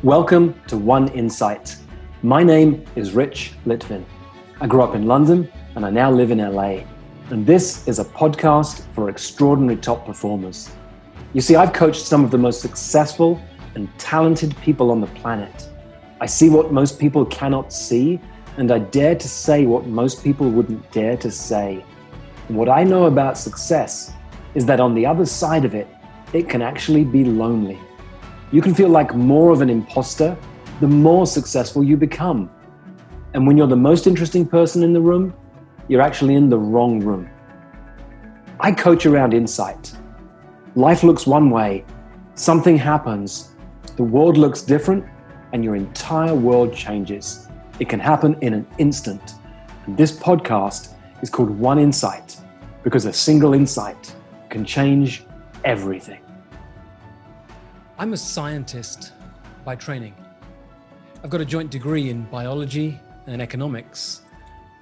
Welcome to One Insight. My name is Rich Litvin. I grew up in London and I now live in LA. And this is a podcast for extraordinary top performers. You see, I've coached some of the most successful and talented people on the planet. I see what most people cannot see, and I dare to say what most people wouldn't dare to say. And what I know about success is that on the other side of it, it can actually be lonely. You can feel like more of an imposter the more successful you become. And when you're the most interesting person in the room, you're actually in the wrong room. I coach around insight. Life looks one way, something happens, the world looks different, and your entire world changes. It can happen in an instant. And this podcast is called One Insight because a single insight can change everything. I'm a scientist by training. I've got a joint degree in biology and economics.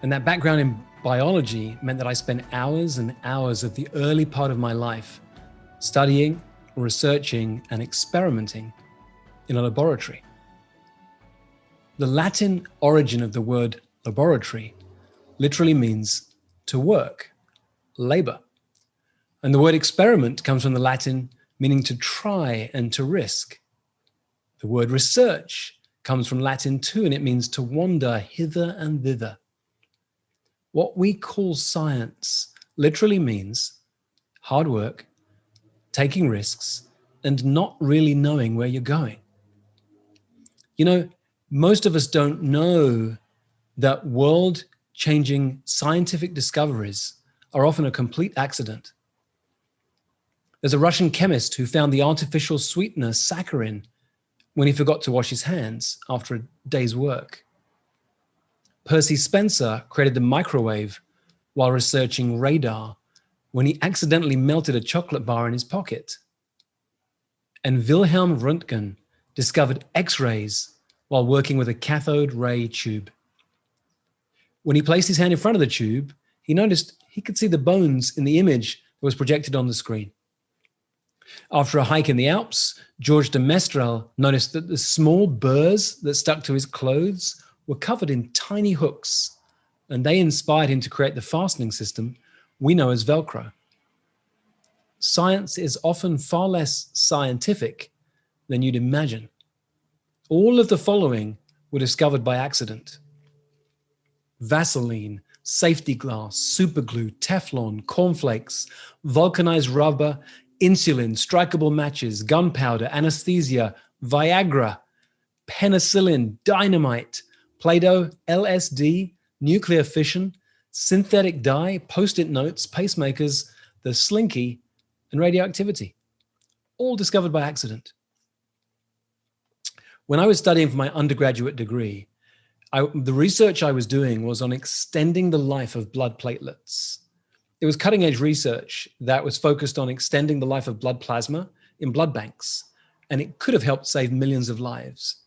And that background in biology meant that I spent hours and hours of the early part of my life studying, researching, and experimenting in a laboratory. The Latin origin of the word laboratory literally means to work, labor. And the word experiment comes from the Latin meaning to try and to risk. The word research comes from Latin too, and it means to wander hither and thither. What we call science literally means hard work, taking risks, and not really knowing where you're going. You know, most of us don't know that world-changing scientific discoveries are often a complete accident. There's a Russian chemist who found the artificial sweetener saccharin when he forgot to wash his hands after a day's work. Percy Spencer created the microwave while researching radar when he accidentally melted a chocolate bar in his pocket. And Wilhelm Röntgen discovered X-rays while working with a cathode ray tube. When he placed his hand in front of the tube, he noticed he could see the bones in the image that was projected on the screen. After a hike in the Alps, Georges de Mestral noticed that the small burrs that stuck to his clothes were covered in tiny hooks, and they inspired him to create the fastening system we know as Velcro. Science is often far less scientific than you'd imagine. All of the following were discovered by accident: Vaseline, safety glass, superglue, Teflon, cornflakes, vulcanized rubber, insulin, strikable matches, gunpowder, anesthesia, Viagra, penicillin, dynamite, Play-Doh, LSD, nuclear fission, synthetic dye, post-it notes, pacemakers, the slinky, and radioactivity. All discovered by accident. When I was studying for my undergraduate degree, the research I was doing was on extending the life of blood platelets. It was cutting-edge research that was focused on extending the life of blood plasma in blood banks, and it could have helped save millions of lives.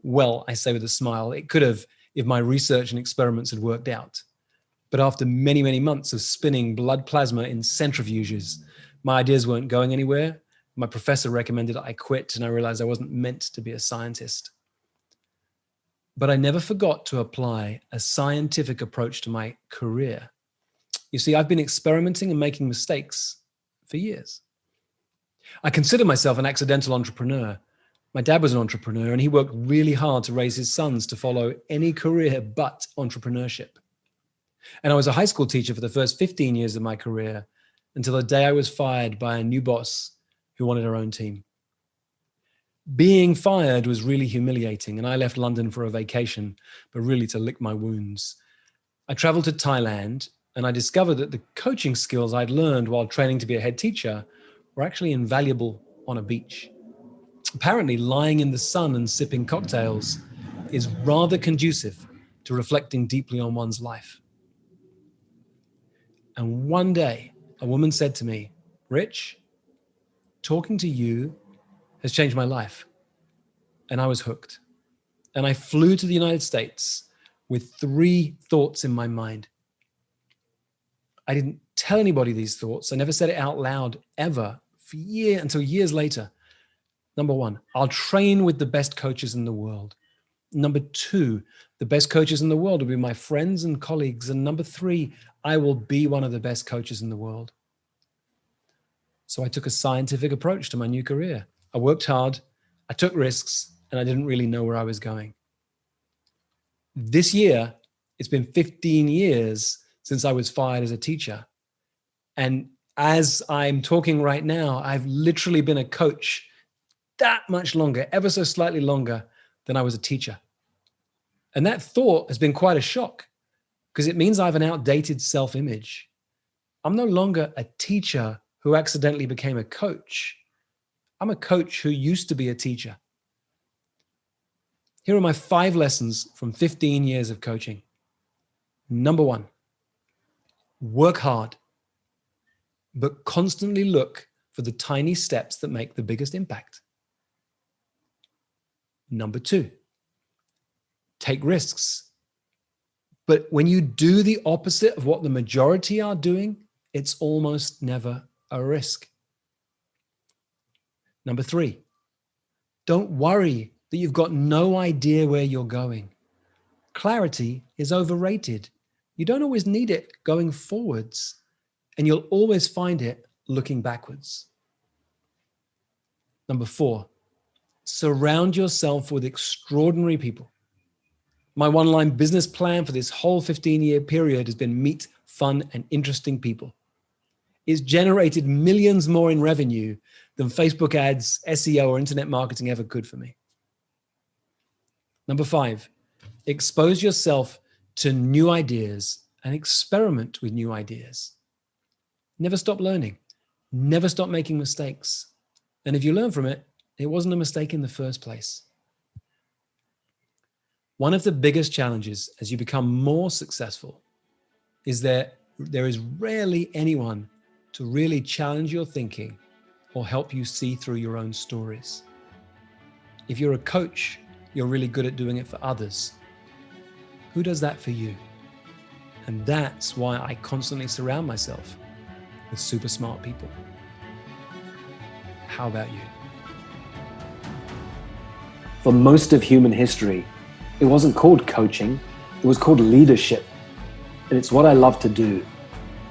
Well, I say with a smile, it could have if my research and experiments had worked out. But after many, many months of spinning blood plasma in centrifuges, my ideas weren't going anywhere. My professor recommended I quit, and I realized I wasn't meant to be a scientist. But I never forgot to apply a scientific approach to my career. You see, I've been experimenting and making mistakes for years. I consider myself an accidental entrepreneur. My dad was an entrepreneur, and he worked really hard to raise his sons to follow any career but entrepreneurship. And I was a high school teacher for the first 15 years of my career until the day I was fired by a new boss who wanted her own team. Being fired was really humiliating, and I left London for a vacation, but really to lick my wounds. I traveled to Thailand, and I discovered that the coaching skills I'd learned while training to be a head teacher were actually invaluable on a beach. Apparently, lying in the sun and sipping cocktails is rather conducive to reflecting deeply on one's life. And one day, a woman said to me, "Rich, talking to you has changed my life." And I was hooked. And I flew to the United States with 3 thoughts in my mind. I didn't tell anybody these thoughts. I never said it out loud ever until years later. Number one, I'll train with the best coaches in the world. Number two, the best coaches in the world will be my friends and colleagues. And number three, I will be one of the best coaches in the world. So I took a scientific approach to my new career. I worked hard, I took risks, and I didn't really know where I was going. This year, it's been 15 years since I was fired as a teacher. And as I'm talking right now, I've literally been a coach that much longer, ever so slightly longer than I was a teacher. And that thought has been quite a shock because it means I have an outdated self-image. I'm no longer a teacher who accidentally became a coach. I'm a coach who used to be a teacher. Here are my 5 lessons from 15 years of coaching. Number 1, work hard, but constantly look for the tiny steps that make the biggest impact. Number 2, take risks. But when you do the opposite of what the majority are doing, it's almost never a risk. Number 3, don't worry that you've got no idea where you're going. Clarity is overrated. You don't always need it going forwards, and you'll always find it looking backwards. Number 4, surround yourself with extraordinary people. My one-line business plan for this whole 15-year period has been meet fun and interesting people. It's generated millions more in revenue than Facebook ads, SEO, or internet marketing ever could for me. Number 5, expose yourself to new ideas and experiment with new ideas. Never stop learning. Never stop making mistakes. And if you learn from it, it wasn't a mistake in the first place. One of the biggest challenges as you become more successful is that there is rarely anyone to really challenge your thinking or help you see through your own stories. If you're a coach, you're really good at doing it for others. Who does that for you? And that's why I constantly surround myself with super smart people. How about you? For most of human history, it wasn't called coaching, it was called leadership. And it's what I love to do,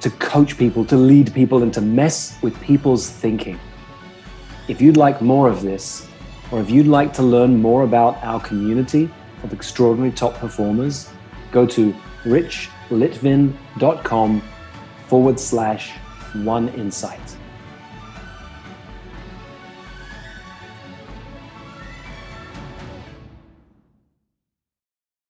to coach people, to lead people, and to mess with people's thinking. If you'd like more of this, or if you'd like to learn more about our community of extraordinary top performers, go to richlitvin.com/oneinsight.